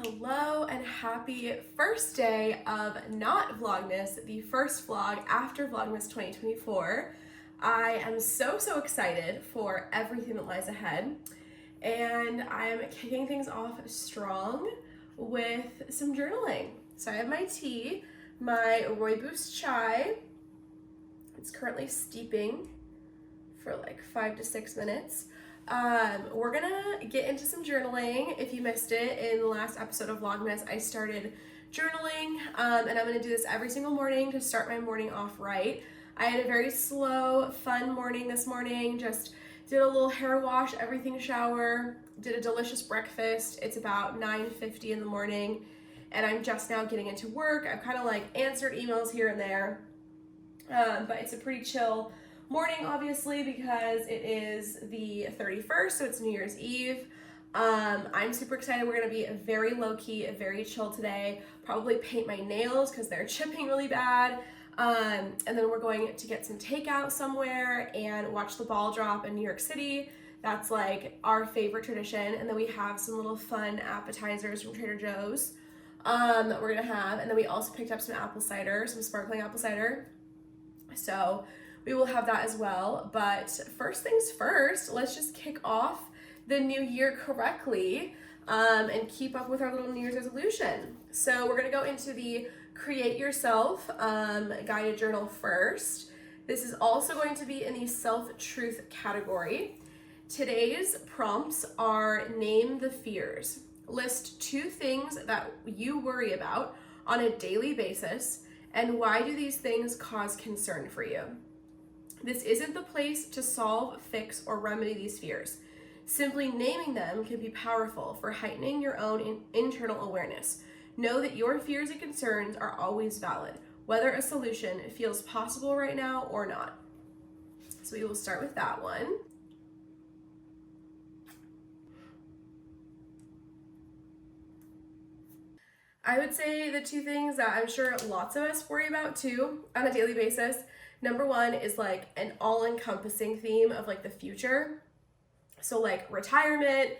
Hello and happy first day of not Vlogmas, the first vlog after Vlogmas 2024. I am so excited for everything that lies ahead, and I'm kicking things off strong with some journaling. So I have my tea, my rooibos chai. It's currently steeping for like 5 to 6 minutes. We're gonna get into some journaling. If you missed it in the last episode of Vlogmas, I started journaling, and I'm gonna do this every single morning to start my morning off right. I had a very slow, fun morning this morning. Just did a little hair wash, everything shower, did a delicious breakfast. It's about 9:50 in the morning, and I'm just now getting into work. I've kind of like answered emails here and there, but it's a pretty chill morning, obviously, because it is the 31st, so it's New Year's Eve. I'm super excited. We're gonna be very low-key, very chill today. Probably paint my nails because they're chipping really bad. And then we're going to get some takeout somewhere and watch the ball drop in New York City. That's like our favorite tradition. And then we have some little fun appetizers from Trader Joe's that we're gonna have. And then we also picked up some apple cider, some sparkling apple cider. So we will have that as well. But first things first, let's just kick off the new year correctly and keep up with our little New Year's resolution. So we're gonna go into the Create Yourself guided journal first. This is also going to be in the self-truth category. Today's prompts are: name the fears. List 2 things that you worry about on a daily basis, and why do these things cause concern for you? This isn't the place to solve, fix, or remedy these fears. Simply naming them can be powerful for heightening your own internal awareness. Know that your fears and concerns are always valid, whether a solution feels possible right now or not. So we will start with that one. I would say the 2 things that I'm sure lots of us worry about too on a daily basis. Number 1 is like an all-encompassing theme of like the future. So like retirement,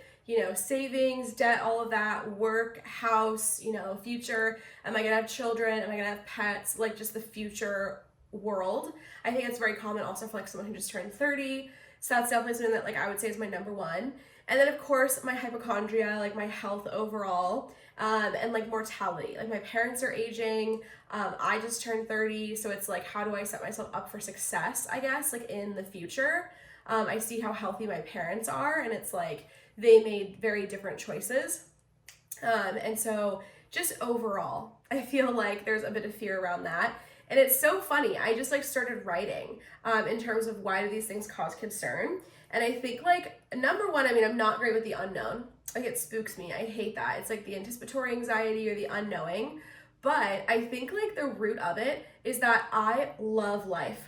savings, debt, all of that, work, house, future. Am I gonna have children? Am I gonna have pets? Like just the future world. I think it's very common also for like someone who just turned 30. So that's definitely something that like I would say is my number 1. And then of course my hypochondria, like my health overall, and like mortality. Like my parents are aging, I just turned 30, so it's like, how do I set myself up for success, I guess, like in the future? I see how healthy my parents are, and it's like they made very different choices. And so just overall, I feel like there's a bit of fear around that. And it's so funny, I just like started writing in terms of why do these things cause concern. And I think like number 1, I mean, I'm not great with the unknown. Like it spooks me. I hate that. It's like the anticipatory anxiety or the unknowing. But I think like the root of it is that I love life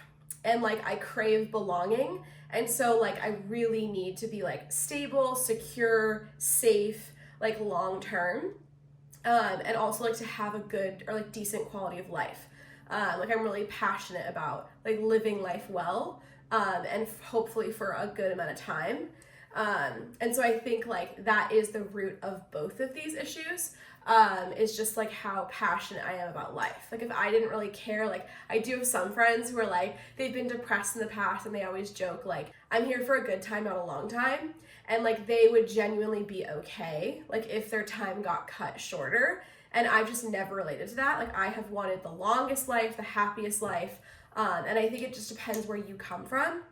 and like I crave belonging. And so like I really need to be like stable, secure, safe, like long term. And also like to have a good or like decent quality of life. Like I'm really passionate about like living life well, and hopefully for a good amount of time. And so I think like that is the root of both of these issues, is just like how passionate I am about life. Like if I didn't really care, like I do have some friends who are like, they've been depressed in the past and they always joke like, I'm here for a good time, not a long time. And like they would genuinely be okay, like if their time got cut shorter. And I've just never related to that. Like I have wanted the longest life, the happiest life. And I think it just depends where you come from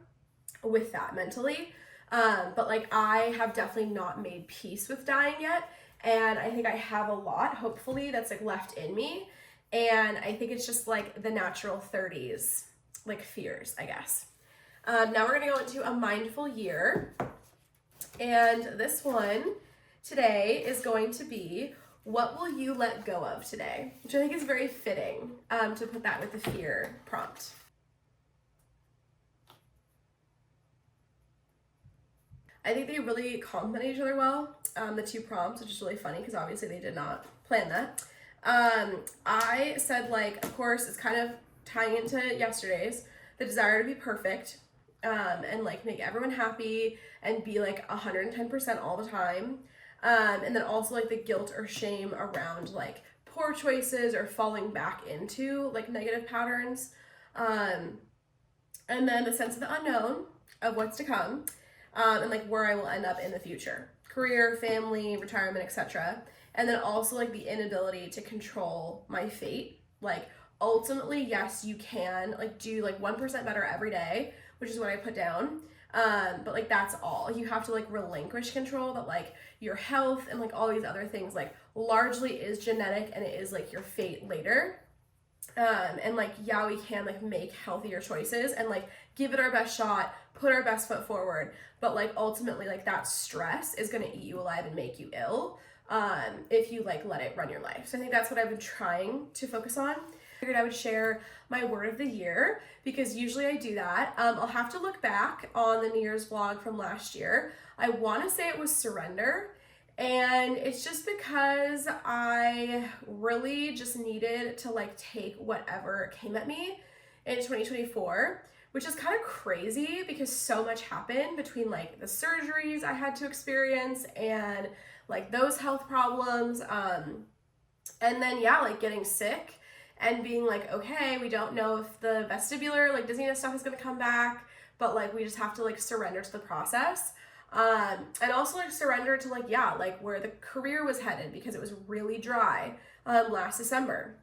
with that mentally. But like I have definitely not made peace with dying yet. And I think I have a lot, hopefully, that's like left in me. And I think it's just like the natural 30s, like fears, I guess. Now we're gonna go into a mindful year. And this one today is going to be, what will you let go of today? Which I think is very fitting to put that with the fear prompt. I think they really complement each other well, the 2 prompts, which is really funny because obviously they did not plan that. I said like, of course, it's kind of tying into yesterday's, the desire to be perfect, and like make everyone happy and be like 110% all the time. And then also like the guilt or shame around like poor choices or falling back into like negative patterns. And then the sense of the unknown of what's to come, and like where I will end up in the future, career, family, retirement, etc. And then also like the inability to control my fate. Like ultimately, yes, you can like do like 1% better every day, which is what I put down. But like that's all. You have to like relinquish control that like your health and like all these other things like largely is genetic and it is like your fate later. And like, yeah, we can like make healthier choices and like give it our best shot, put our best foot forward. But like ultimately like that stress is going to eat you alive and make you ill, if you like let it run your life. So I think that's what I've been trying to focus on. I figured I would share my word of the year because usually I do that. I'll have to look back on the New Year's vlog from last year. I want to say it was surrender. And it's just because I really just needed to like take whatever came at me in 2024, which is kind of crazy because so much happened between like the surgeries I had to experience and like those health problems. And then yeah, like getting sick and being like, okay, we don't know if the vestibular like dizziness stuff is gonna come back, but like we just have to like surrender to the process. And also like surrender to like, yeah, like where the career was headed because it was really dry, last December.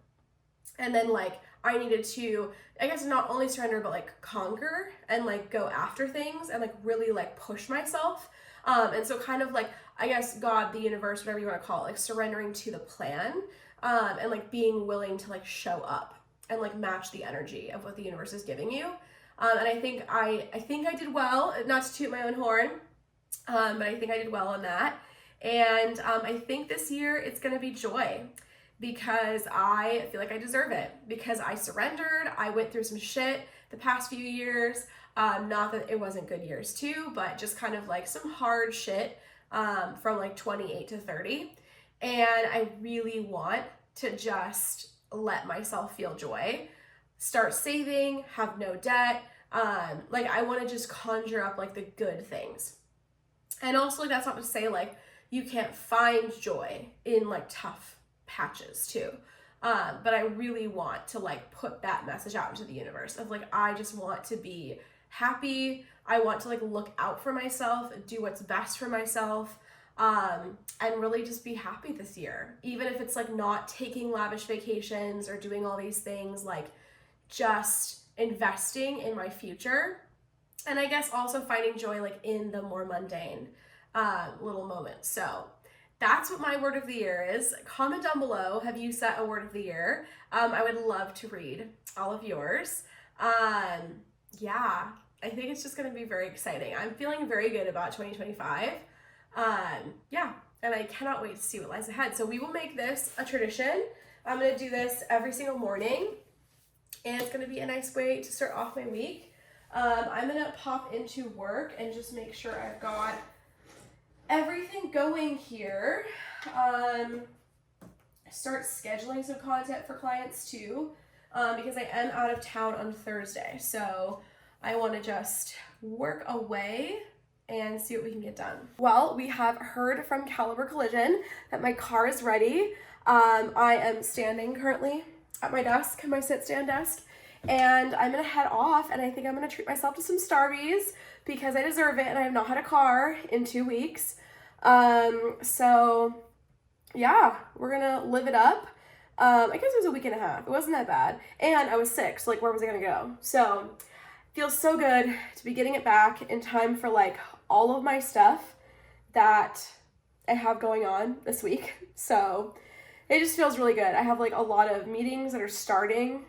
And then like, I needed to, I guess not only surrender, but like conquer and like go after things and like really like push myself. And so kind of like, I guess God, the universe, whatever you want to call it, like surrendering to the plan, and like being willing to like show up and like match the energy of what the universe is giving you. And I think I did well, not to toot my own horn. But I think I did well on that. And I think this year it's going to be joy because I feel like I deserve it because I surrendered. I went through some shit the past few years. Not that it wasn't good years too, but just kind of like some hard shit from like 28 to 30. And I really want to just let myself feel joy, start saving, have no debt. Like I want to just conjure up like the good things. And also, like, that's not to say, like, you can't find joy in, like, tough patches, too. But I really want to, like, put that message out into the universe of, like, I just want to be happy. I want to, like, look out for myself, do what's best for myself, and really just be happy this year. Even if it's, like, not taking lavish vacations or doing all these things, like, just investing in my future. And I guess also finding joy like in the more mundane little moments. So that's what my word of the year is. Comment down below, have you set a word of the year? I would love to read all of yours. Yeah, I think it's just going to be very exciting. I'm feeling very good about 2025. Yeah, and I cannot wait to see what lies ahead. So we will make this a tradition. I'm going to do this every single morning, and it's going to be a nice way to start off my week. I'm gonna pop into work and just make sure I've got everything going here. Start scheduling some content for clients too, because I am out of town on Thursday. So I want to just work away and see what we can get done. Well, we have heard from Caliber Collision that my car is ready. I am standing currently at my desk, my sit-stand desk. And I'm gonna head off and I think I'm gonna treat myself to some Starbies because I deserve it and I have not had a car in 2 weeks. So yeah, we're gonna live it up. I guess it was a week and a half. It wasn't that bad. And I was sick, so like where was I gonna go? So feels so good to be getting it back in time for like all of my stuff that I have going on this week. So it just feels really good. I have like a lot of meetings that are starting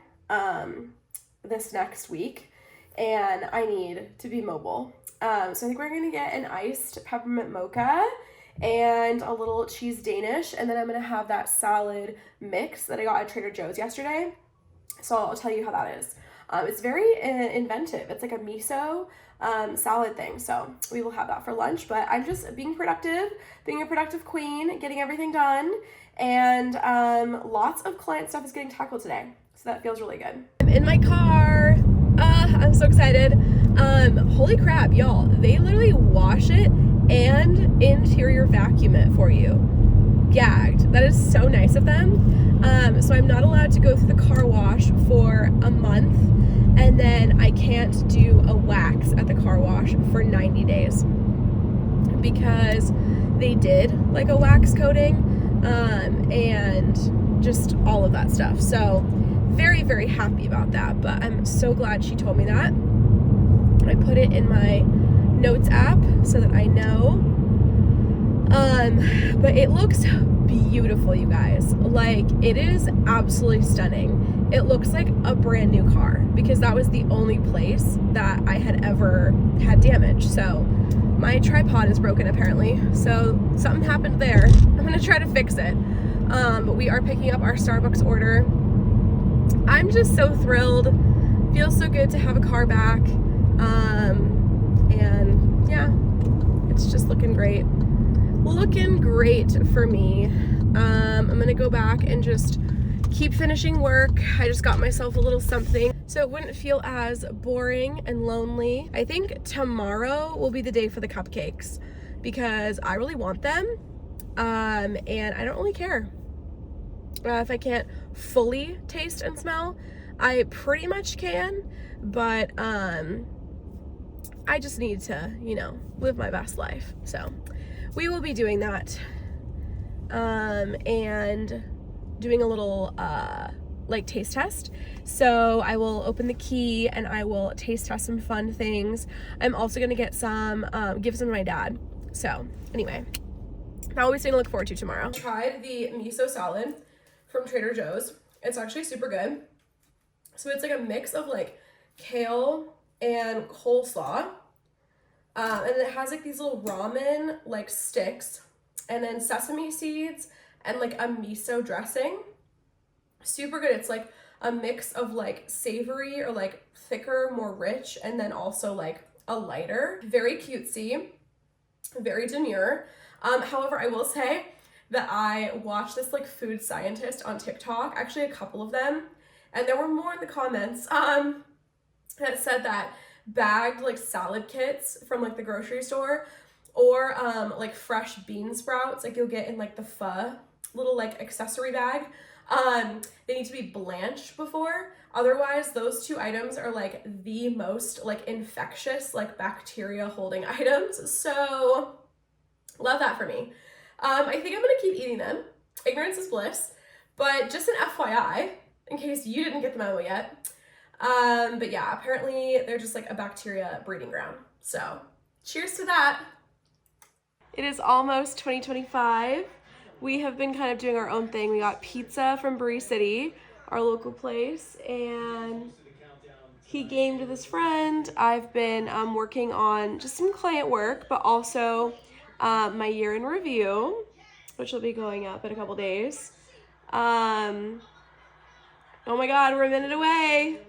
this next week and I need to be mobile. So I think we're gonna get an iced peppermint mocha and a little cheese Danish, and then I'm gonna have that salad mix that I got at Trader Joe's yesterday. So I'll tell you how that is. It's very inventive. It's like a miso salad thing. So we will have that for lunch, but I'm just being productive, being a productive queen, getting everything done, and lots of client stuff is getting tackled today. So that feels really good. I'm in my car. I'm so excited. Holy crap, y'all. They literally wash it and interior vacuum it for you. Gagged. That is so nice of them. So I'm not allowed to go through the car wash for a month, and then I can't do a wax at the car wash for 90 days because they did like a wax coating and just all of that stuff. So very, very happy about that, but I'm so glad she told me that. I put it in my notes app so that I know. But it looks beautiful, you guys. Like, it is absolutely stunning. It looks like a brand new car because that was the only place that I had ever had damage. So my tripod is broken apparently, so something happened there. I'm gonna try to fix it. But we are picking up our Starbucks order. I'm just so thrilled. Feels so good to have a car back. And yeah, it's just looking great. Looking great for me. I'm gonna go back and just keep finishing work. I just got myself a little something so it wouldn't feel as boring and lonely. I think tomorrow will be the day for the cupcakes because I really want them, and I don't really care if I can't fully taste and smell. I pretty much can, but I just need to, you know, live my best life. So we will be doing that, and doing a little like taste test. So I will open the key and I will taste test some fun things. I'm also gonna get some, give some to my dad. So anyway, that will be something to look forward to tomorrow. I tried the miso salad from Trader Joe's. It's actually super good. So it's like a mix of like kale and coleslaw. And it has like these little ramen like sticks and then sesame seeds and like a miso dressing. Super good. It's like a mix of like savory or like thicker, more rich, and then also like a lighter. Very cutesy, very demure. However, I will say that I watched this like food scientist on TikTok, actually a couple of them, and there were more in the comments that said that bagged like salad kits from like the grocery store or like fresh bean sprouts like you'll get in like the pho little like accessory bag, they need to be blanched before. Otherwise, those two items are like the most like infectious like bacteria holding items. So love that for me. I think I'm gonna keep eating them. Ignorance is bliss, but just an FYI in case you didn't get the memo yet. But yeah, apparently they're just like a bacteria breeding ground. So cheers to that. It is almost 2025. We have been kind of doing our own thing. We got pizza from Brewery City, our local place, and he gamed with his friend. I've been working on just some client work, but also my year in review, which will be going up in a couple days. Oh my God, we're a minute away.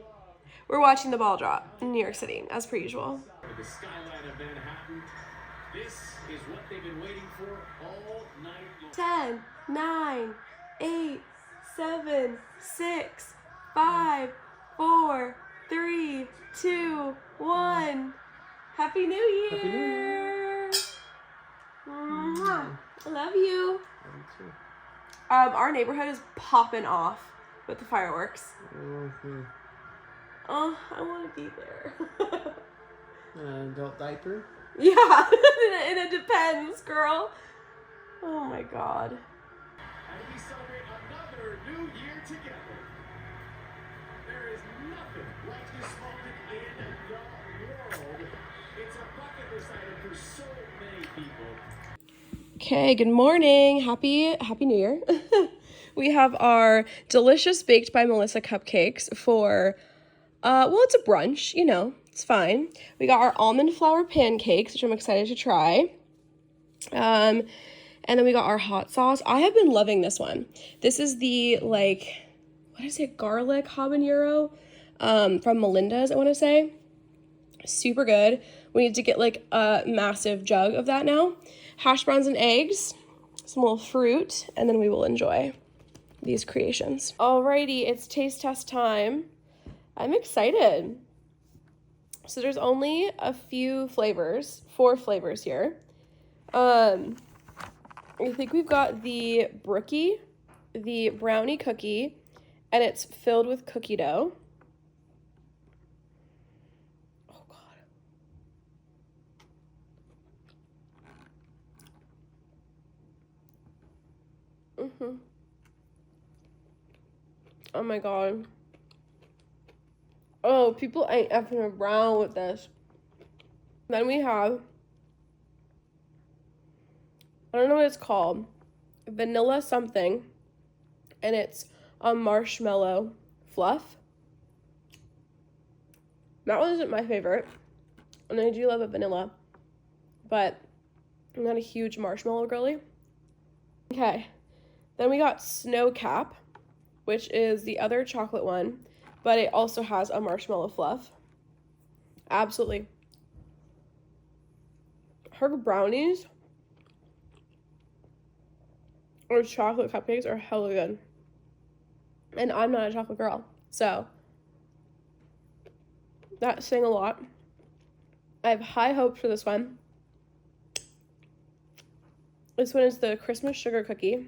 We're watching the ball drop in New York City, as per usual. The skyline of Manhattan. This is what they've been waiting for all night long. 10, 9, 8, 7, 6, 5, 4, 3, 2, 1. Happy New Year! Happy New Year! Mwah. I love you. Love you too. Our neighborhood is popping off with the fireworks. Mm-hmm. Oh, I want to be there. Adult diaper? Yeah, and it depends, girl. Oh my God. And we celebrate another new year together. There is nothing like this moment in the world. It's a bucket list item for so many people. Okay, good morning. Happy New Year. We have our delicious Baked by Melissa cupcakes for, well, it's a brunch, you know, it's fine. We got our almond flour pancakes, which I'm excited to try. And then we got our hot sauce. I have been loving this one. This is the, like, what is it, garlic habanero from Melinda's, I want to say. Super good. We need to get, like, a massive jug of that now. Hash browns and eggs, some little fruit, and then we will enjoy these creations. Alrighty, it's taste test time. I'm excited. So there's only a few flavors, 4 flavors here. I think we've got the brookie, the brownie cookie, and it's filled with cookie dough. Oh God. Oh my God. Oh, people ain't effing around with this. Then we have, I don't know what it's called, vanilla something, and it's a marshmallow fluff. That one isn't my favorite, and I do love a vanilla, but I'm not a huge marshmallow girly. Okay, then we got Snow Cap, which is the other chocolate one, but it also has a marshmallow fluff. Absolutely. Her brownies or chocolate cupcakes are hella good. And I'm not a chocolate girl, so that's saying a lot. I have high hopes for this one. This one is the Christmas sugar cookie. And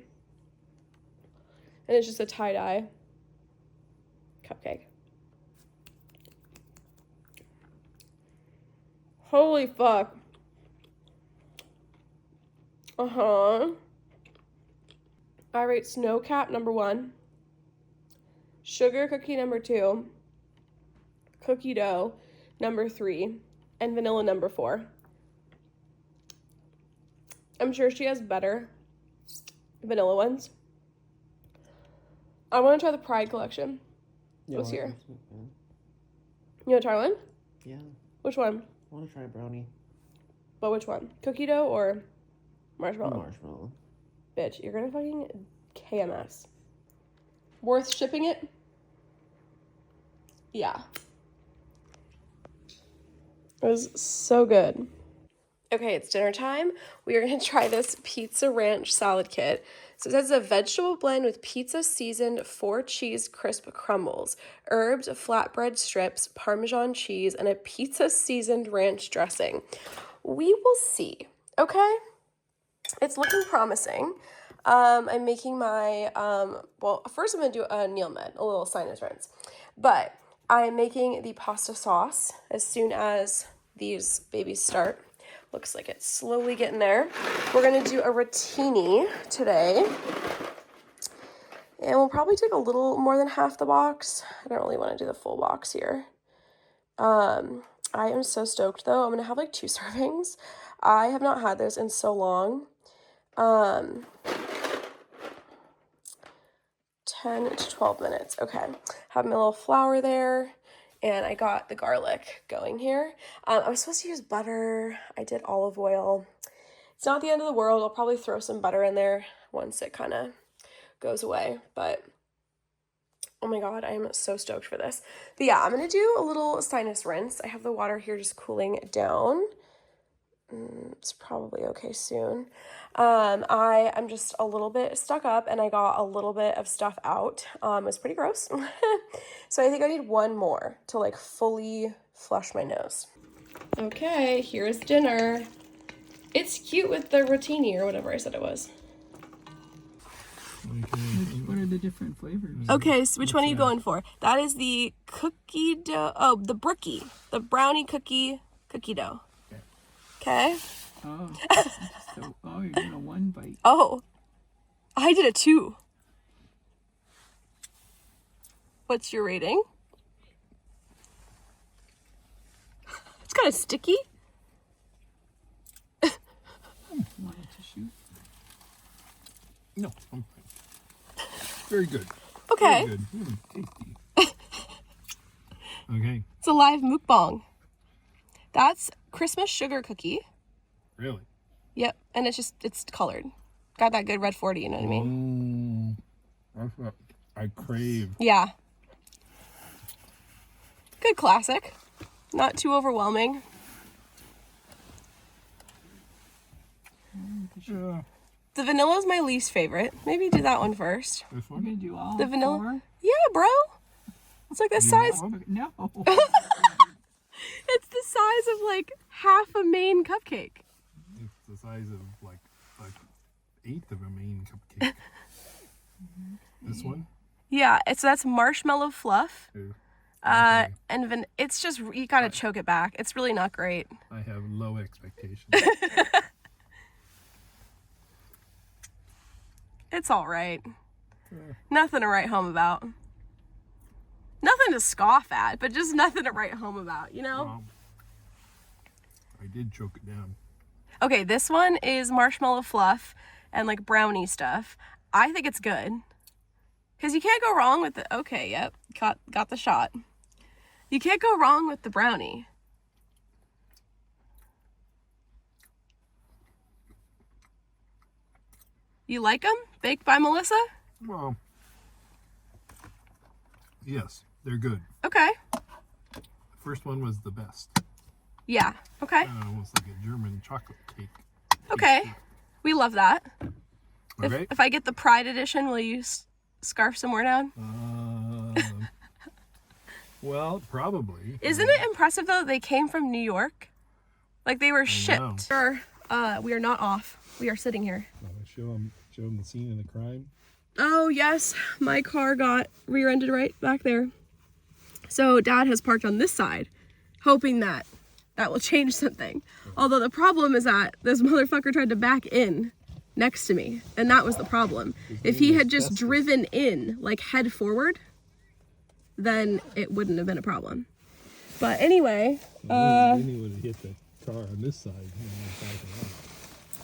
it's just a tie-dye cupcake. Holy fuck. I rate Snow Cap number 1, sugar cookie number 2, cookie dough number 3, and vanilla number 4. I'm sure she has better vanilla ones. I want to try the Pride collection this year. You want to try one? Yeah. Which one? I want to try a brownie. But which one? Cookie dough or marshmallow? Marshmallow. Bitch, you're gonna fucking KMS. Worth shipping it? Yeah. It was so good. Okay, it's dinner time. We are gonna try this pizza ranch salad kit. So it says a vegetable blend with pizza seasoned 4 cheese crisp crumbles, herbs, flatbread strips, Parmesan cheese, and a pizza seasoned ranch dressing. We will see, okay? It's looking promising. I'm making my, well, first I'm gonna do a Neil Med, a little sinus rinse. But I'm making the pasta sauce as soon as these babies start. Looks like it's slowly getting there. We're gonna do a rotini today. And we'll probably take a little more than half the box. I don't really wanna do the full box here. I am so stoked though. I'm gonna have like 2 servings. I have not had this in so long. 10 to 12 minutes. Okay. Have my little flour there. And I got the garlic going here. I was supposed to use butter. I did olive oil. It's not the end of the world. I'll probably throw some butter in there once it kind of goes away. But, oh my God, I am so stoked for this. But yeah, I'm going to do a little sinus rinse. I have the water here just cooling down. It's probably okay soon. I'm just a little bit stuck up and I got a little bit of stuff out. It was pretty gross. So I think I need one more to like fully flush my nose. Okay, here's dinner. It's cute with the rotini or whatever I said it was. What are the different flavors? Okay, so which one are you going for? That is the cookie dough, oh, the brookie, the brownie cookie dough. Okay. Oh, so, you're doing a 1 bite. Oh, I did a 2. What's your rating? It's kind of sticky. Want a tissue? No, I'm fine. Very good. Okay. Very good. Tasty. Okay. It's a live mukbang. That's Christmas sugar cookie. Really? Yep, and it's colored. Got that good red 40, you know what I mean? That's what I crave. Yeah. Good classic. Not too overwhelming. Yeah. The vanilla is my least favorite. Maybe do that one first. This We're gonna one? do all The vanilla? 4? Yeah, bro. It's like the size. No. It's the size of like half a main cupcake. It's the size of like an eighth of a main cupcake. This one? Yeah, so that's marshmallow fluff. Ooh, okay. And it's just, you gotta choke it back. It's really not great. I have low expectations. It's all right. Nothing to write home about. Nothing to scoff at, but just nothing to write home about, you know? Well, I did choke it down. Okay, this one is marshmallow fluff and like brownie stuff. I think it's good. Because you can't go wrong with the, okay, yep, got the shot. You can't go wrong with the brownie. You like them? Baked by Melissa? Well, yes, they're good. Okay. The first one was the best. Yeah, okay. Almost like a German chocolate cake. Okay. We love that. Okay. If I get the Pride edition, will you scarf some more down? Well, probably. Isn't it impressive though that they came from New York? Like they were shipped. We are not off. We are sitting here. Show them the scene of the crime. Oh yes, my car got rear-ended right back there. So Dad has parked on this side, hoping that will change something. Although the problem is that this motherfucker tried to back in next to me, and that was the problem. If he had just driven in, like head forward, then it wouldn't have been a problem. But anyway, then he would have hit the car on this side.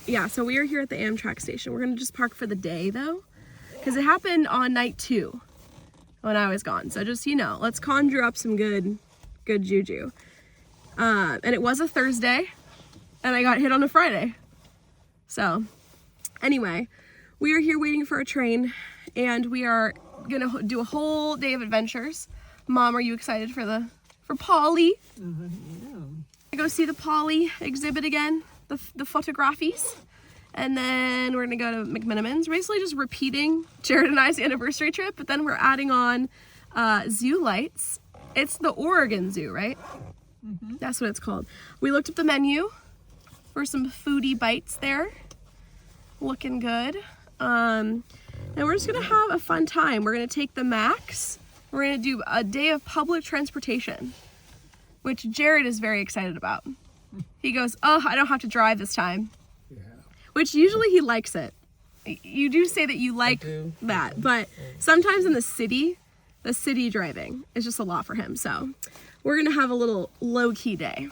Yeah, so we are here at the Amtrak station. We're gonna just park for the day though, because it happened on night 2 when I was gone. So just, you know, let's conjure up some good juju. And it was a Thursday, and I got hit on a Friday. So anyway, we are here waiting for a train, and we are gonna do a whole day of adventures. Mom, are you excited for Polly? Yeah. Go see the Polly exhibit again, the photographies, and then we're gonna go to McMenamin's. Basically just repeating Jared and I's anniversary trip, but then we're adding on zoo lights. It's the Oregon Zoo, right? Mm-hmm. That's what it's called. We looked up the menu for some foodie bites there. Looking good. And we're just gonna have a fun time. We're gonna take the Max. We're gonna do a day of public transportation, which Jared is very excited about. He goes, oh, I don't have to drive this time. Yeah. Which usually he likes it. You do say that you like that, but sometimes in the city driving is just a lot for him. So we're gonna have a little low-key day.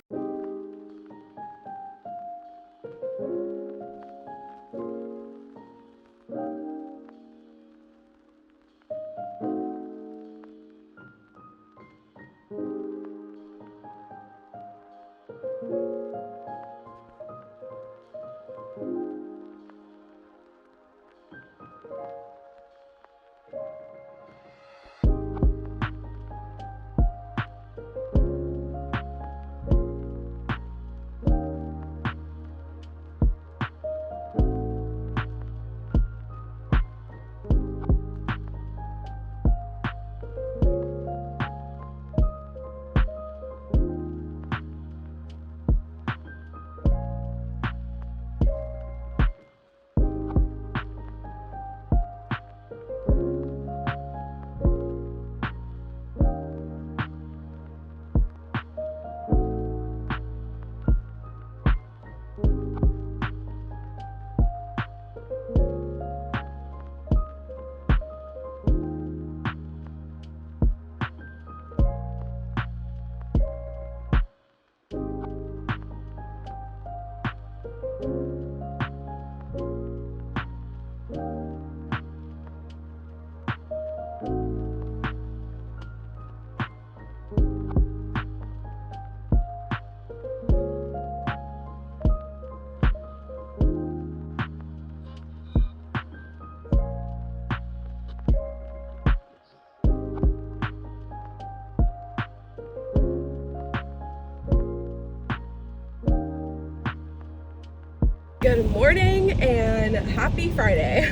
Good morning and happy Friday.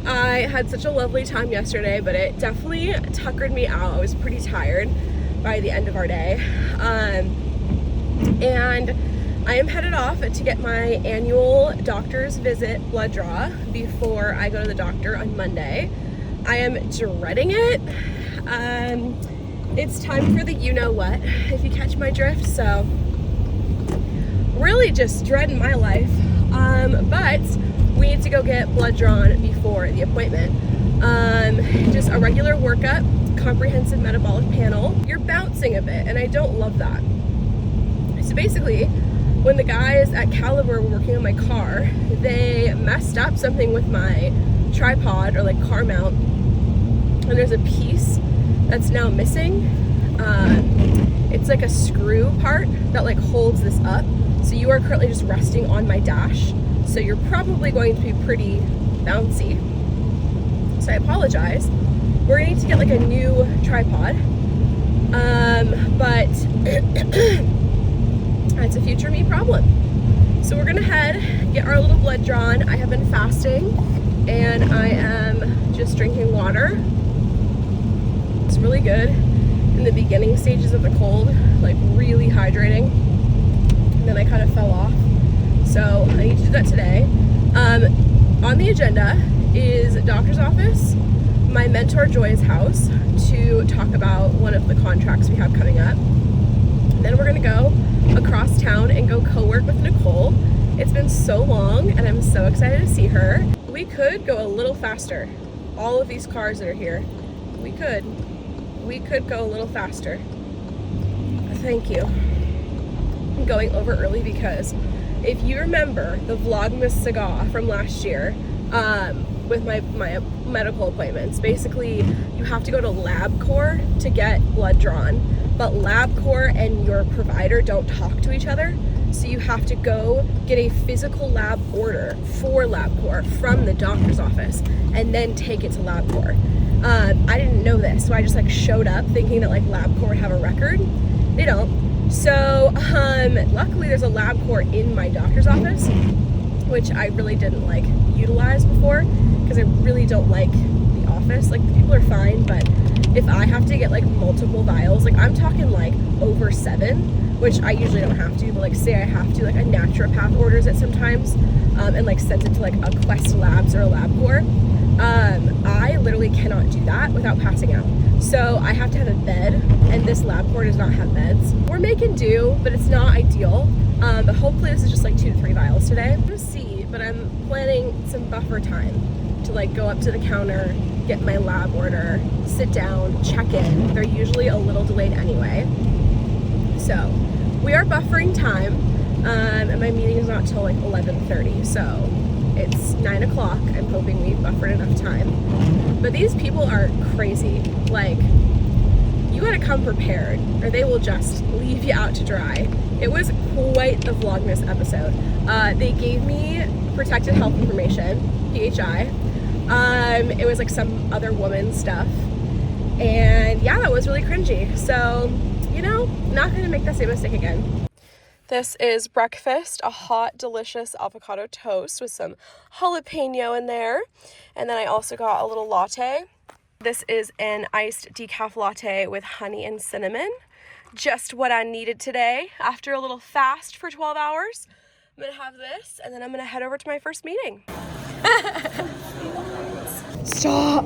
I had such a lovely time yesterday, but it definitely tuckered me out. I was pretty tired by the end of our day. And I am headed off to get my annual doctor's visit blood draw before I go to the doctor on Monday. I am dreading it. It's time for the you-know-what, if you catch my drift, so really just dreading my life. But we need to go get blood drawn before the appointment. Just a regular workup, comprehensive metabolic panel. You're bouncing a bit, and I don't love that. So basically, when the guys at Caliber were working on my car, they messed up something with my tripod or like car mount, and there's a piece that's now missing. It's like a screw part that like holds this up. So you are currently just resting on my dash. So you're probably going to be pretty bouncy. So I apologize. We're gonna need to get like a new tripod. But that's a future me problem. So we're gonna head, get our little blood drawn. I have been fasting and I am just drinking water. It's really good in the beginning stages of the cold, like really hydrating. And then I kind of fell off. So I need to do that today. On the agenda is doctor's office, my mentor Joy's house, to talk about one of the contracts we have coming up. And then we're gonna go across town and go co-work with Nicole. It's been so long and I'm so excited to see her. We could go a little faster. All of these cars that are here, we could go a little faster. Thank you. I'm going over early because if you remember the Vlogmas saga from last year, with my medical appointments, basically you have to go to LabCorp to get blood drawn, but LabCorp and your provider don't talk to each other, so you have to go get a physical lab order for LabCorp from the doctor's office and then take it to LabCorp. I didn't know this, so I just like showed up thinking that like LabCorp would have a record. They don't. So luckily there's a LabCorp in my doctor's office, which I really didn't like utilize before because I really don't like the office. Like the people are fine, but if I have to get like multiple vials, like I'm talking like over 7, which I usually don't have to, but like say I have to, like a naturopath orders it sometimes, and like sends it to like a Quest Labs or a LabCorp. I literally cannot do that without passing out. So I have to have a bed, and this LabCorp does not have beds. We're making do, but it's not ideal. But hopefully this is just like 2 to 3 vials today. We'll see, but I'm planning some buffer time to like go up to the counter, get my lab order, sit down, check in. They're usually a little delayed anyway. So we are buffering time, and my meeting is not till like 11:30, so it's 9 o'clock. I'm hoping we buffered enough time. But these people are crazy. Like, you gotta come prepared or they will just leave you out to dry. It was quite the Vlogmas episode. They gave me protected health information, PHI. It was like some other woman's stuff. And yeah, that was really cringy. So, you know, not gonna make that same mistake again. This is breakfast, a hot, delicious avocado toast with some jalapeno in there. And then I also got a little latte. This is an iced decaf latte with honey and cinnamon. Just what I needed today after a little fast for 12 hours. I'm gonna have this and then I'm gonna head over to my first meeting. Stop!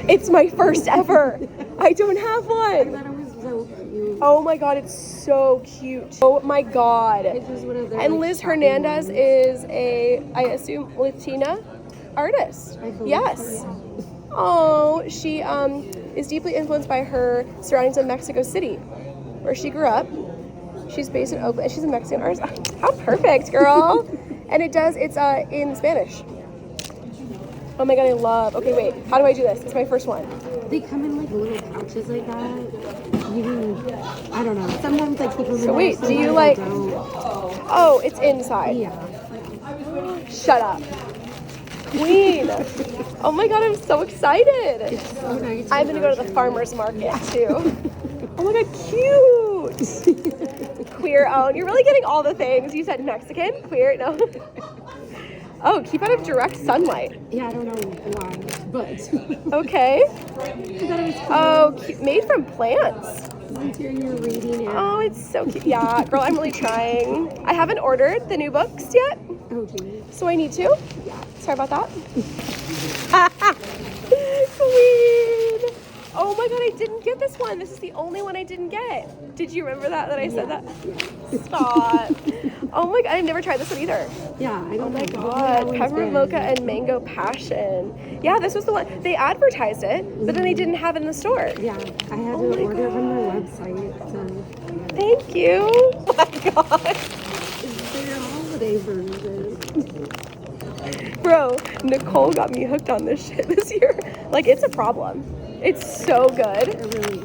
It's my first ever! I don't have one! Oh my god, it's so cute. Oh my god. And Liz Hernandez is a, I assume, Latina artist. So. Yes. Oh, she is deeply influenced by her surroundings of Mexico City, where she grew up. She's based in Oakland, and she's a Mexican artist. How perfect, girl. And it's in Spanish. Oh my god, I love. Okay, wait. How do I do this? It's my first one. They come in like little pouches like that. I don't know. Sometimes like people. So wait, do you like? Oh, it's inside. Yeah. Shut up, Queen. Oh my god, I'm so excited. It's so nice. I'm gonna go to the farmer's market too. Oh my god, cute. Queer owned. You're really getting all the things. You said Mexican, queer, no. Oh, keep out of direct sunlight. Yeah, I don't know why, but. Okay. I thought it was cool. Oh, made from plants. Once you're reading it. Oh, it's so cute. Yeah, girl, I'm really trying. I haven't ordered the new books yet, Oh, geez. so I need to. Sorry about that. Queen. Oh my god, I didn't get this one. This is the only one I didn't get. Did you remember that I said that? Stop. Oh my god, I've never tried this one either. Yeah, I don't Oh my know. god, peppermint mocha and mango passion. Yeah, this was the one. They advertised it, but then they didn't have it in the store. Yeah, I had to order from their website. So. Thank you. Oh my god. It's their holiday version. Bro, Nicole got me hooked on this shit this year. Like, it's a problem. It's so good. It really,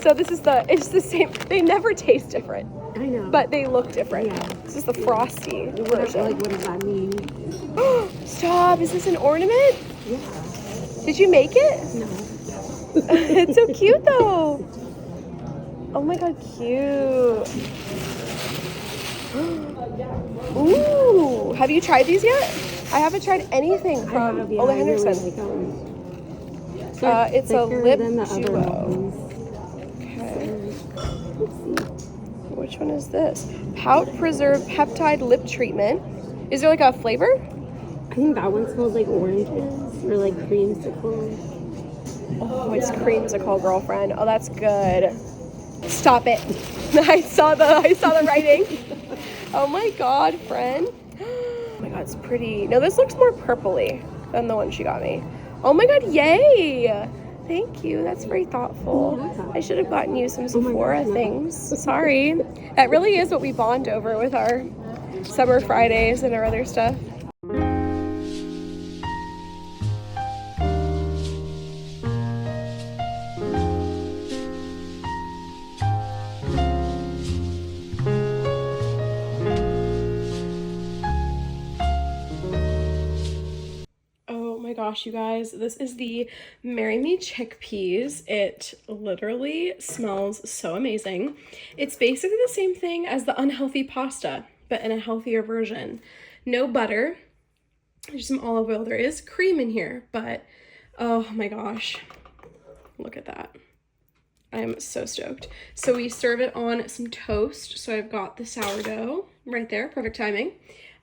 So this is it's the same. They never taste different, I know. but they look different. Yeah. This is the frosty What, version. like, what does that mean? Stop, is this an ornament? Yeah. Did you make it? No. It's so cute though. Oh my god, cute. Ooh, have you tried these yet? I haven't tried anything from I have, yeah, Ole I really Henderson. like them. It's a Thicker lip than the other duo. ones. Okay. Let's see. Which one is this? Pout Preserve Peptide Lip Treatment. Is there like a flavor? I think that one smells like oranges or like creamsicle. Oh, it's creamsicle, girlfriend. Oh, that's good. Stop it. I saw the writing. Oh my god, friend. Oh my god, it's pretty. No, this looks more purpley than the one she got me. Oh my god, yay! Thank you. That's very thoughtful. I should have gotten you some Sephora things. Sorry. That really is what we bond over with our summer Fridays and our other stuff. Gosh, you guys, this is the Marry Me chickpeas. It literally smells so amazing. It's basically the same thing as the unhealthy pasta, but in a healthier version. No butter, just some olive oil. There is cream in here, but oh my gosh, look at that. I am so stoked. So we serve it on some toast. So I've got the sourdough right there, perfect timing.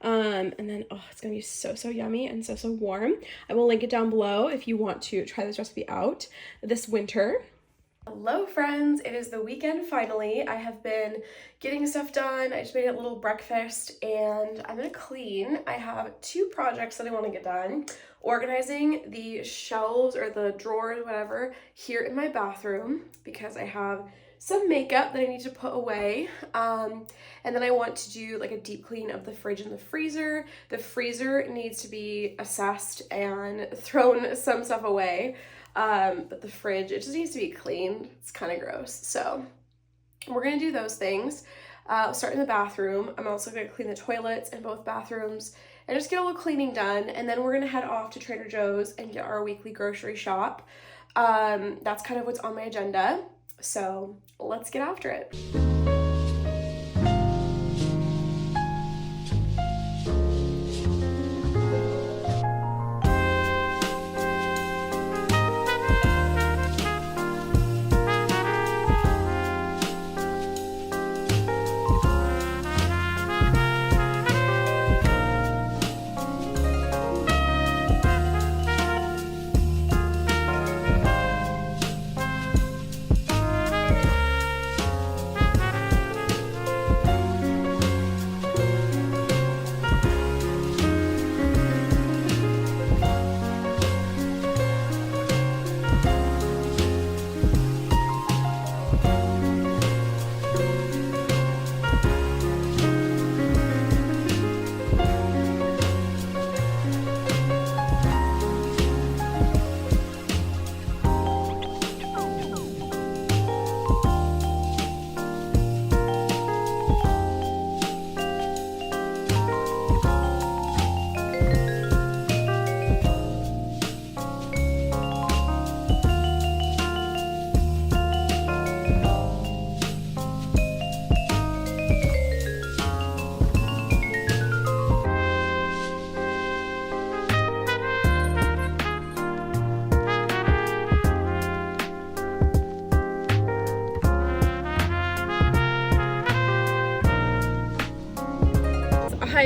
And then, oh, it's gonna be so yummy and so warm. I will link it down below if you want to try this recipe out this winter. Hello friends, it is the weekend finally. I have been getting stuff done. I just made a little breakfast and I'm gonna clean. I have 2 projects that I want to get done. Organizing the shelves or the drawers, whatever, here in my bathroom because I have some makeup that I need to put away. And then I want to do like a deep clean of the fridge and the freezer. The freezer needs to be assessed and thrown some stuff away. But the fridge, it just needs to be cleaned. It's kind of gross. So we're gonna do those things. Start in the bathroom. I'm also gonna clean the toilets in both bathrooms and just get a little cleaning done. And then we're gonna head off to Trader Joe's and get our weekly grocery shop. That's kind of what's on my agenda. So let's get after it.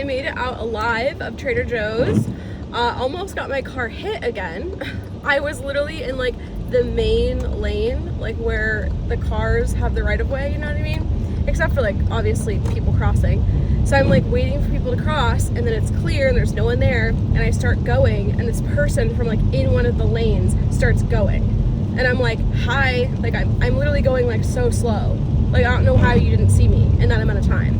I made it out alive of Trader Joe's. Almost got my car hit again. I was literally in like the main lane, like where the cars have the right of way, you know what I mean? Except for like obviously people crossing. So I'm like waiting for people to cross, and then it's clear and there's no one there, and I start going, and this person from like in one of the lanes starts going. And I'm like, hi, like I'm literally going like so slow. Like I don't know how you didn't see me in that amount of time.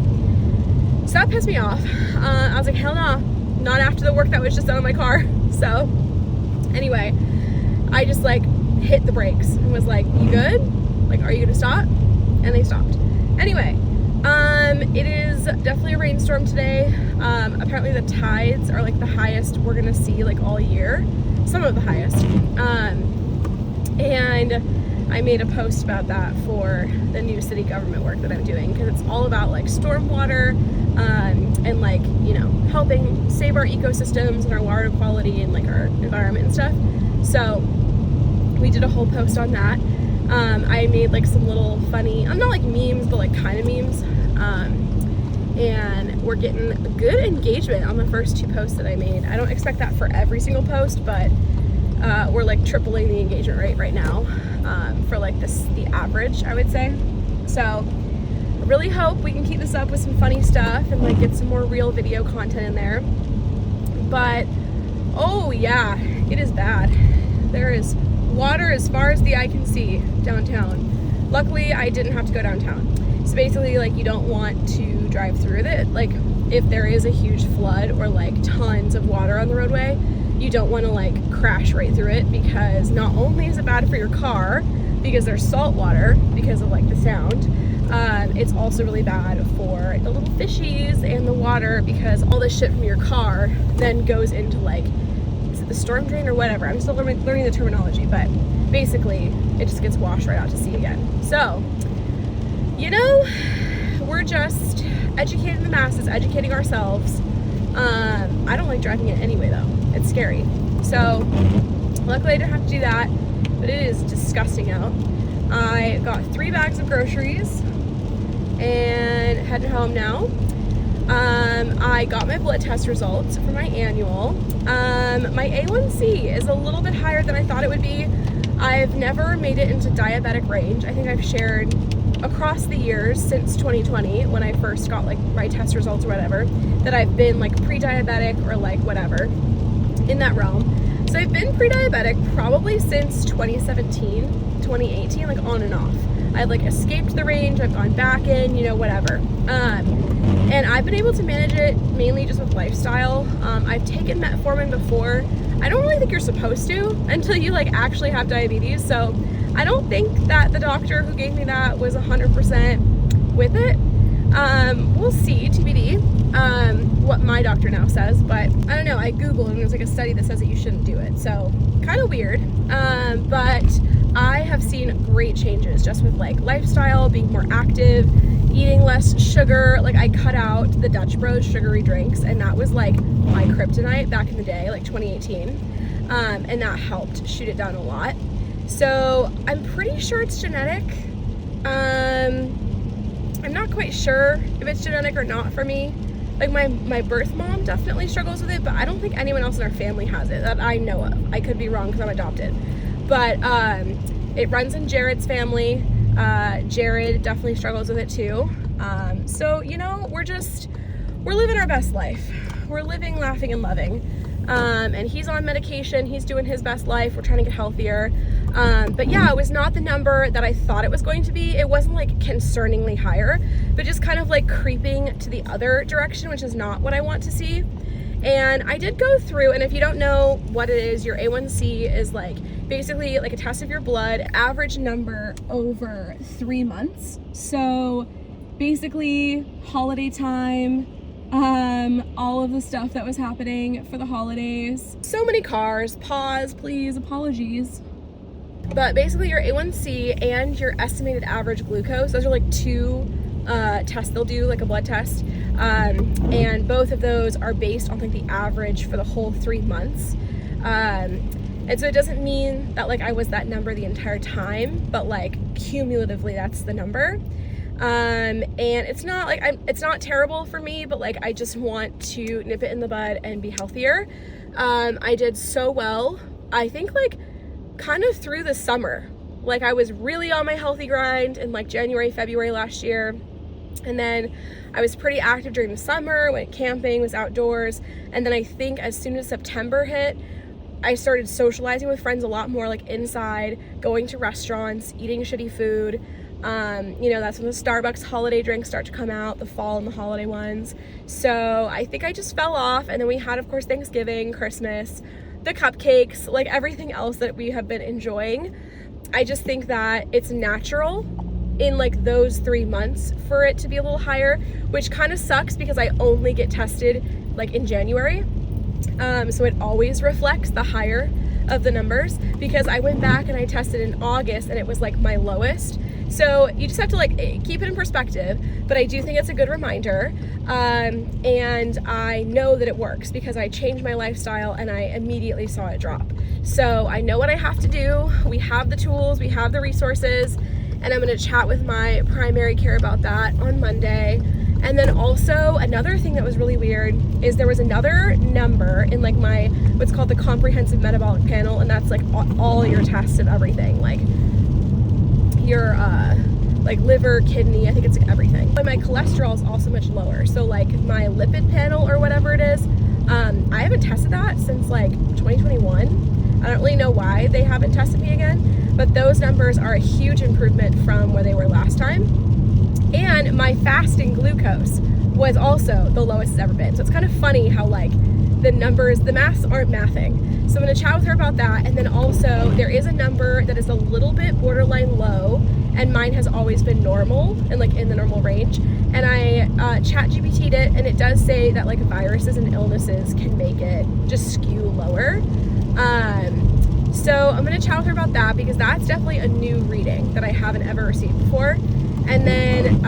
So that pissed me off. I was like, hell no, not after the work that was just done on my car. So anyway, I just like hit the brakes and was like, you good? Like, are you gonna stop? And they stopped. Anyway, it is definitely a rainstorm today. Apparently the tides are like the highest we're gonna see like all year. Some of the highest. And I made a post about that for the new city government work that I'm doing, because it's all about like stormwater, and like, you know, helping save our ecosystems and our water quality and like our environment and stuff. So we did a whole post on that. I made like some little funny, not like memes, but like kind of memes. And we're getting good engagement on the first 2 posts that I made. I don't expect that for every single post, but we're like tripling the engagement rate right now, for like the average, I would say. So I really hope we can keep this up with some funny stuff and like get some more real video content in there. But oh yeah, it is bad. There is water as far as the eye can see downtown. Luckily I didn't have to go downtown. So basically, like, you don't want to drive through it. Like if there is a huge flood or like tons of water on the roadway, you don't want to like crash right through it, because not only is it bad for your car because there's salt water because of like the sound, it's also really bad for the little fishies and the water, because all the shit from your car then goes into like, is it the storm drain or whatever? I'm still learning the terminology, but basically it just gets washed right out to sea again. So, you know, we're just educating the masses, educating ourselves. I don't like driving it anyway though. It's scary. So luckily I didn't have to do that, but it is disgusting out. I got 3 bags of groceries and headed home now. I got my blood test results for my annual. My A1C is a little bit higher than I thought it would be. I've never made it into diabetic range. I think I've shared across the years since 2020, when I first got like my test results or whatever, that I've been like pre-diabetic or like whatever in that realm. So I've been pre-diabetic probably since 2017, 2018, like on and off. I've like escaped the range, I've gone back in, you know, whatever. And I've been able to manage it mainly just with lifestyle. I've taken metformin before. I don't really think you're supposed to until you like actually have diabetes. So I don't think that the doctor who gave me that was 100% with it. We'll see, TBD, what my doctor now says, but I don't know. I Googled and there's like a study that says that you shouldn't do it. So kind of weird. But I have seen great changes just with like lifestyle, being more active, eating less sugar. Like I cut out the Dutch Bros sugary drinks, and that was like my kryptonite back in the day, like 2018. And that helped shoot it down a lot. So I'm pretty sure it's genetic. I'm not quite sure if it's genetic or not for me. Like my birth mom definitely struggles with it, but I don't think anyone else in our family has it that I know of. I could be wrong because I'm adopted. But it runs in Jared's family. Jared definitely struggles with it too. So, you know, we're living our best life. We're living, laughing, and loving. And he's on medication. He's doing his best life. We're trying to get healthier. But yeah, it was not the number that I thought it was going to be. It wasn't like concerningly higher, but just kind of like creeping to the other direction, which is not what I want to see. And I did go through, and if you don't know what it is, your A1C is like basically like a test of your blood, average number over 3 months. So basically holiday time, all of the stuff that was happening for the holidays. So many cars, pause, please, apologies. But basically your A1C and your estimated average glucose, those are like 2 tests they'll do, like a blood test. And both of those are based on like the average for the whole 3 months. And so it doesn't mean that like I was that number the entire time, but like cumulatively that's the number. And it's not like it's not terrible for me, but like I just want to nip it in the bud and be healthier. I did so well, I think, like kind of through the summer. Like I was really on my healthy grind in like January, February last year. And then I was pretty active during the summer, went camping, was outdoors. And then I think as soon as September hit, I started socializing with friends a lot more, like inside, going to restaurants, eating shitty food. You know, that's when the Starbucks holiday drinks start to come out, the fall and the holiday ones. So I think I just fell off. And then we had, of course, Thanksgiving, Christmas, the cupcakes, like everything else that we have been enjoying. I just think that it's natural in like those 3 months for it to be a little higher, which kind of sucks because I only get tested like in January. So it always reflects the higher of the numbers, because I went back and I tested in August and it was like my lowest. So you just have to like keep it in perspective, but I do think it's a good reminder. And I know that it works because I changed my lifestyle and I immediately saw it drop. So I know what I have to do. We have the tools, we have the resources, and I'm gonna chat with my primary care about that on Monday. And then also another thing that was really weird is there was another number in like my, what's called the comprehensive metabolic panel. And that's like all your tests of everything, like your like liver, kidney, I think it's like everything. But my cholesterol is also much lower. So like my lipid panel or whatever it is, I haven't tested that since like 2021. I don't really know why they haven't tested me again, but those numbers are a huge improvement from where they were last time. And my fasting glucose was also the lowest it's ever been. So it's kind of funny how like the numbers, the maths aren't mathing. So I'm gonna chat with her about that. And then also there is a number that is a little bit borderline low, and mine has always been normal and like in the normal range. And I chat GPT'd it, and it does say that like viruses and illnesses can make it just skew lower. So I'm gonna chat with her about that because that's definitely a new reading that I haven't ever received before. And then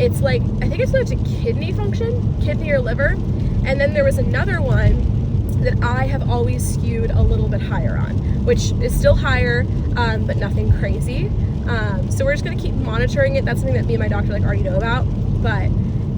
it's like, I think it's related to kidney function, kidney or liver. And then there was another one that I have always skewed a little bit higher on, which is still higher, but nothing crazy. So we're just gonna keep monitoring it. That's something that me and my doctor like already know about. But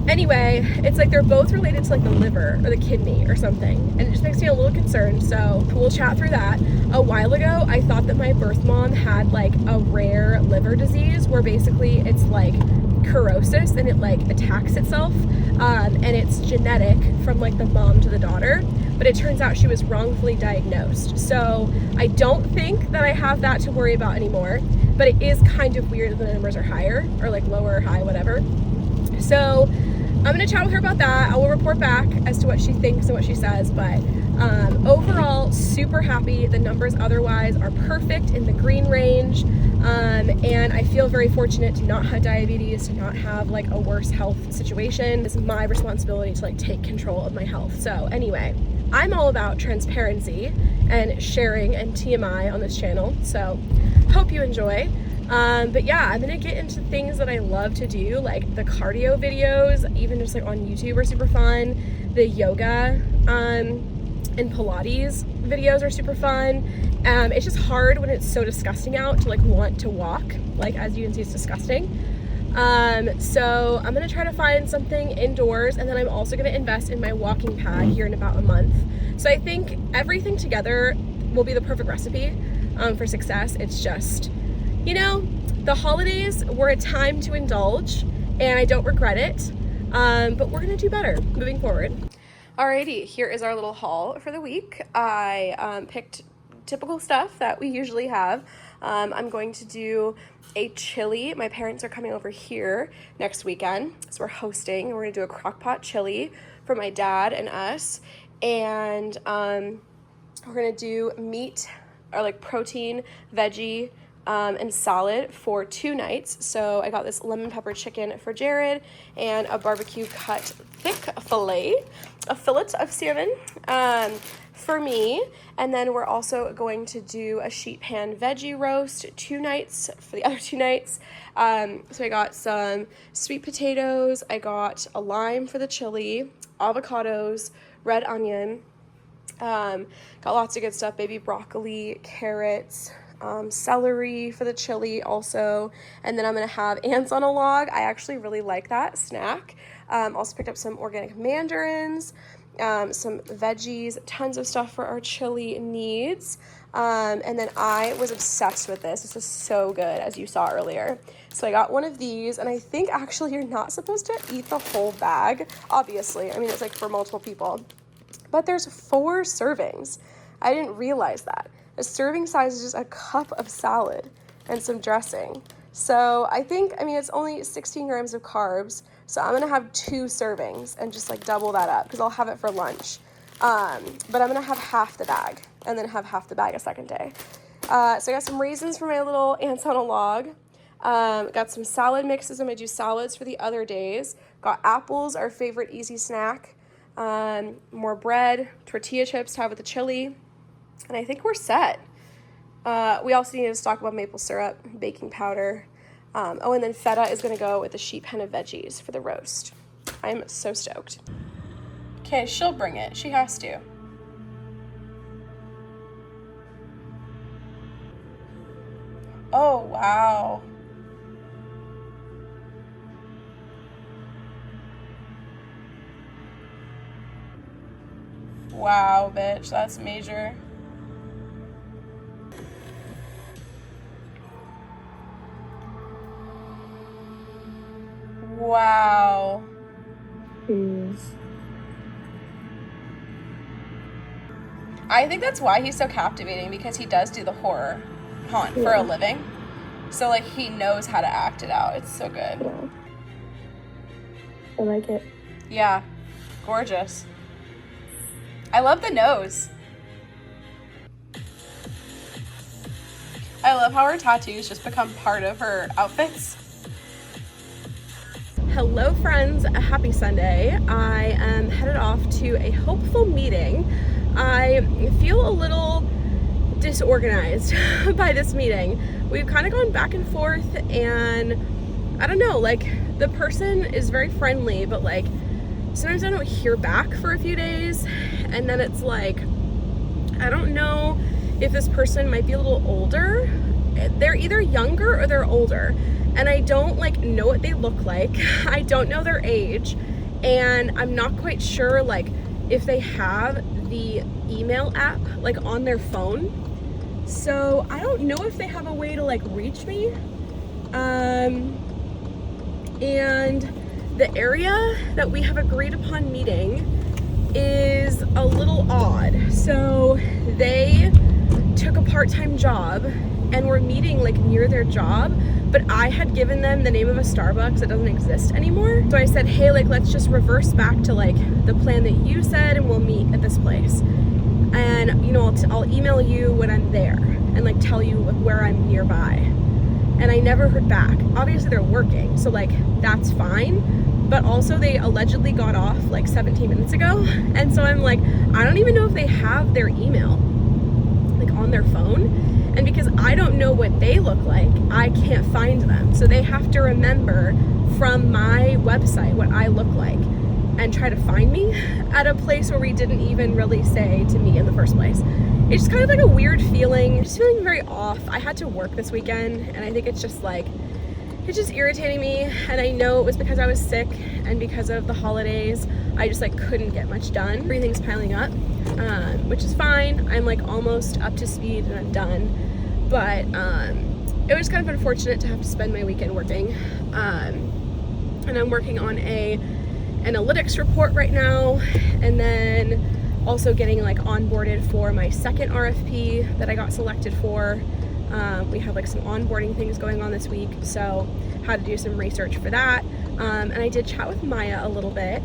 anyway, it's like they're both related to like the liver or the kidney or something. And it just makes me a little concerned. So we'll chat through that. A while ago, I thought that my birth mom had like a rare liver disease where basically it's like cirrhosis and it like attacks itself. And it's genetic from like the mom to the daughter. But it turns out she was wrongfully diagnosed. So I don't think that I have that to worry about anymore. But it is kind of weird that the numbers are higher or like lower or high, whatever. So I'm gonna chat with her about that. I will report back as to what she thinks and what she says, but overall, super happy. The numbers otherwise are perfect in the green range. And I feel very fortunate to not have diabetes, to not have like a worse health situation. It's my responsibility to like take control of my health. So anyway, I'm all about transparency and sharing and TMI on this channel. So hope you enjoy. But yeah, I'm gonna get into things that I love to do, like the cardio videos, even just like on YouTube are super fun. The yoga and Pilates videos are super fun. It's just hard when it's so disgusting out to like want to walk. Like as you can see, it's disgusting. So I'm gonna try to find something indoors, and then I'm also gonna invest in my walking pad here in about a month. So I think everything together will be the perfect recipe for success. It's just, you know, the holidays were a time to indulge, and I don't regret it, but we're gonna do better moving forward. Alrighty, here is our little haul for the week. I picked typical stuff that we usually have. I'm going to do a chili. My parents are coming over here next weekend, so we're hosting. We're gonna do a crock pot chili for my dad and us, and we're gonna do meat or like protein, veggie, and salad for 2 nights. So I got this lemon pepper chicken for Jared and a barbecue cut thick fillet of salmon for me. And then we're also going to do a sheet pan veggie roast 2 nights for the other 2 nights. So I got some sweet potatoes, I got a lime for the chili, avocados, red onion, got lots of good stuff, baby broccoli, carrots, celery for the chili also. And then I'm gonna have ants on a log. I actually really like that snack. Also picked up some organic mandarins, some veggies, tons of stuff for our chili needs. And then I was obsessed with this. This is so good, as you saw earlier. So I got one of these, and I think actually you're not supposed to eat the whole bag, obviously. I mean, it's like for multiple people, but there's 4 servings. I didn't realize that. A serving size is just a cup of salad and some dressing. So I mean, it's only 16 grams of carbs. So I'm gonna have 2 servings and just like double that up because I'll have it for lunch. But I'm gonna have half the bag and then have half the bag a second day. So I got some raisins for my little ants on a log. Got some salad mixes. I'm gonna do salads for the other days. Got apples, our favorite easy snack. More bread, tortilla chips to have with the chili. And I think we're set. We also need to stock up maple syrup, baking powder. Oh, and then feta is gonna go with the sheep hen of veggies for the roast. I'm so stoked. Okay, she'll bring it. She has to. Oh, wow. Wow, bitch, that's major. Wow. I think that's why he's so captivating, because he does do the horror haunt for a living. So like he knows how to act it out. It's so good. Yeah. I like it. Yeah. Gorgeous. I love the nose. I love how her tattoos just become part of her outfits. Hello friends, happy Sunday. I am headed off to a hopeful meeting. I feel a little disorganized by this meeting. We've kind of gone back and forth, and I don't know, like the person is very friendly, but like sometimes I don't hear back for a few days, and then it's like, I don't know if this person might be a little older. They're either younger or they're older, and I don't like know what they look like. I don't know their age, and I'm not quite sure like if they have the email app like on their phone. So I don't know if they have a way to like reach me. And the area that we have agreed upon meeting is a little odd. So they took a part-time job and we're meeting like near their job, but I had given them the name of a Starbucks that doesn't exist anymore. So I said, hey, like let's just reverse back to like the plan that you said, and we'll meet at this place. And you know, I'll email you when I'm there and like tell you like where I'm nearby. And I never heard back. Obviously they're working, so like that's fine. But also they allegedly got off like 17 minutes ago. And so I'm like, I don't even know if they have their email like on their phone. And because I don't know what they look like, I can't find them. So they have to remember from my website what I look like and try to find me at a place where we didn't even really say to me in the first place. It's just kind of like a weird feeling, just feeling very off. I had to work this weekend, and I think it's just like, it's just irritating me. And I know it was because I was sick and because of the holidays, I just like couldn't get much done. Everything's piling up, which is fine. I'm like almost up to speed and I'm done. But it was kind of unfortunate to have to spend my weekend working. And I'm working on a analytics report right now, and then also getting like onboarded for my second RFP that I got selected for. We have like some onboarding things going on this week, so had to do some research for that. And I did chat with Maya a little bit.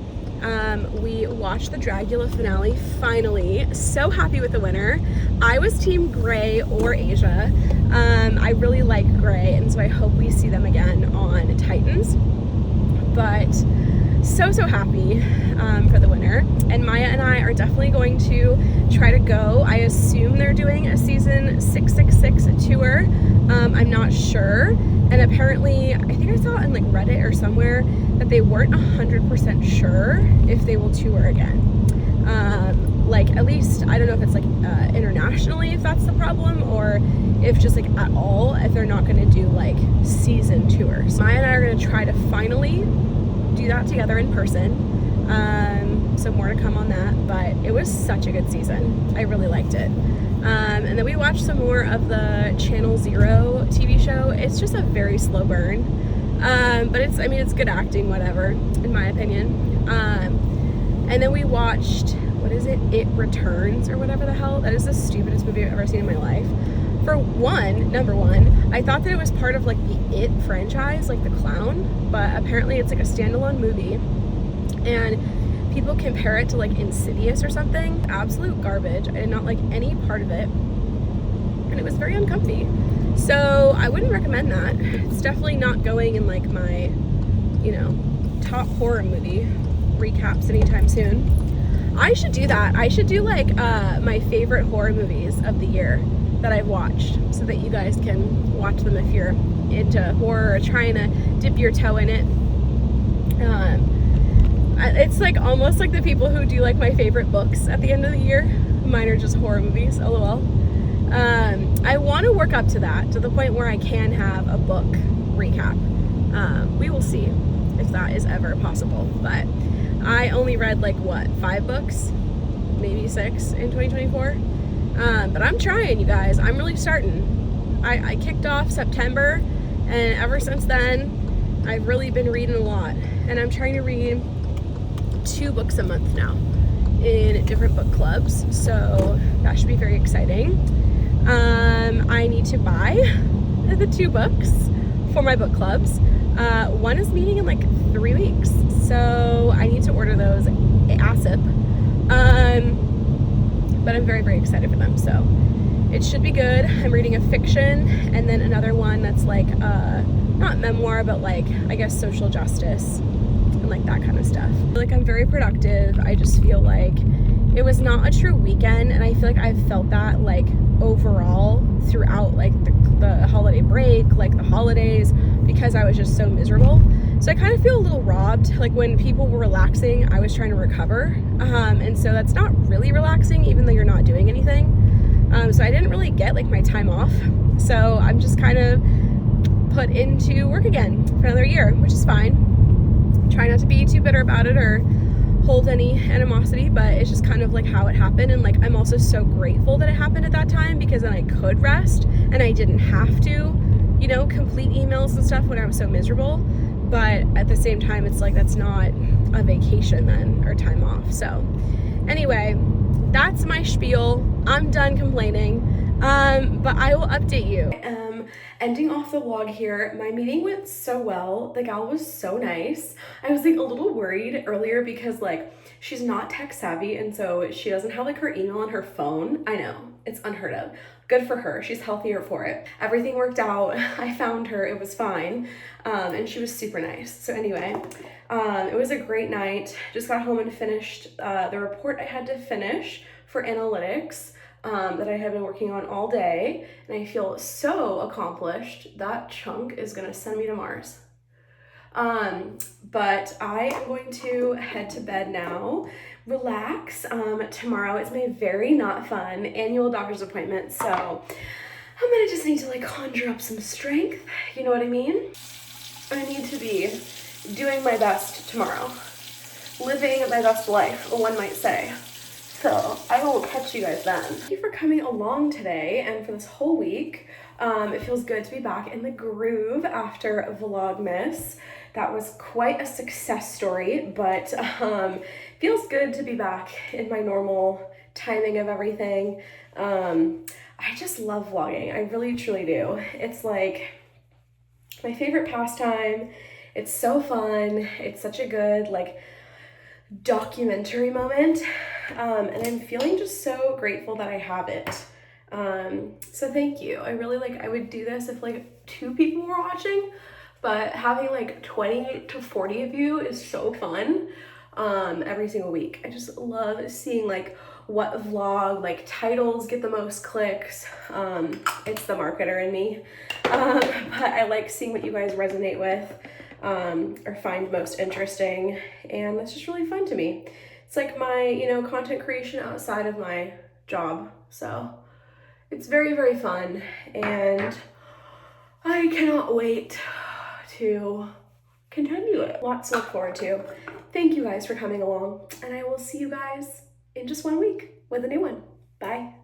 We watched the Dragula finale finally. So happy with the winner. I was team Gray or Asia. I really like Gray, and so I hope we see them again on Titans. But so happy for the winner. And Maya and I are definitely going to try to go. I assume they're doing a season 666 tour. I'm not sure. And apparently, I think I saw on like Reddit or somewhere that they weren't 100% sure if they will tour again. like, at least, I don't know if it's like internationally, if that's the problem, or if just like at all, if they're not gonna do like season tours. Maya and I are gonna try to finally do that together in person. So more to come on that, but it was such a good season. I really liked it. And then we watched some more of the Channel Zero TV show. It's just a very slow burn, but it's, I mean, it's good acting, whatever, in my opinion. And then we watched, what is it? It Returns, or whatever the hell. That is the stupidest movie I've ever seen in my life. For one, number one, I thought that it was part of like the It franchise, like the clown, but apparently it's like a standalone movie. And people compare it to like Insidious or something. Absolute garbage. I did not like any part of it, and it was very uncomfy. So I wouldn't recommend that. It's definitely not going in like my, you know, top horror movie recaps anytime soon. I should do that. I should do like my favorite horror movies of the year that I've watched, so that you guys can watch them if you're into horror or trying to dip your toe in it. It's like almost like the people who do like my favorite books at the end of the year. Mine are just horror movies, lol. I want to work up to that, to the point where I can have a book recap. We will see if that is ever possible, but I only read like, what, 5 books? Maybe 6 in 2024? But I'm trying, you guys. I'm really starting. I kicked off September, and ever since then, I've really been reading a lot. And I'm trying to read 2 books a month now in different book clubs, so that should be very exciting. I need to buy the 2 books for my book clubs. One is meeting in like 3 weeks, so I need to order those ASAP. But I'm very, very excited for them, so it should be good. I'm reading a fiction, and then another one that's like not memoir, but like, I guess, social justice and like that kind of stuff. I feel like I'm very productive. I just feel like it was not a true weekend, and I feel like I've felt that like overall throughout like the holiday break, like the holidays, because I was just so miserable. So I kind of feel a little robbed. Like when people were relaxing, I was trying to recover, and so that's not really relaxing, even though you're not doing anything. So I didn't really get like my time off, so I'm just kind of put into work again for another year, which is fine. Try not to be too bitter about it or hold any animosity, but it's just kind of like how it happened. And like, I'm also so grateful that it happened at that time, because then I could rest and I didn't have to, you know, complete emails and stuff when I was so miserable. But at the same time, it's like, that's not a vacation then, or time off. So anyway, that's my spiel. I'm done complaining. But I will update you. Ending off the vlog here. My meeting went so well. The gal was so nice. I was like a little worried earlier because like she's not tech savvy, and so she doesn't have like her email on her phone. I know, it's unheard of. Good for her. She's healthier for it. Everything worked out. I found her. It was fine. And she was super nice. So anyway, it was a great night. Just got home and finished the report I had to finish for analytics. That I have been working on all day, and I feel so accomplished. That chunk is gonna send me to Mars. But I am going to head to bed now, relax. Tomorrow is my very not fun annual doctor's appointment, so I'm gonna just need to like conjure up some strength, you know what I mean? I need to be doing my best tomorrow, living my best life, one might say. So I will catch you guys then. Thank you for coming along today and for this whole week. It feels good to be back in the groove after Vlogmas. That was quite a success story, but feels good to be back in my normal timing of everything. I just love vlogging. I really truly do. It's like my favorite pastime. It's so fun. It's such a good like documentary moment, and I'm feeling just so grateful that I have it. So thank you. I really I would do this if like 2 people were watching, but having like 20 to 40 of you is so fun every single week. I just love seeing like what vlog like titles get the most clicks. It's the marketer in me, but I like seeing what you guys resonate with or find most interesting, and that's just really fun to me. It's like my, you know, content creation outside of my job. So it's very, very fun, and I cannot wait to continue it. Lots to look forward to. Thank you guys for coming along, and I will see you guys in just 1 week with a new one. Bye.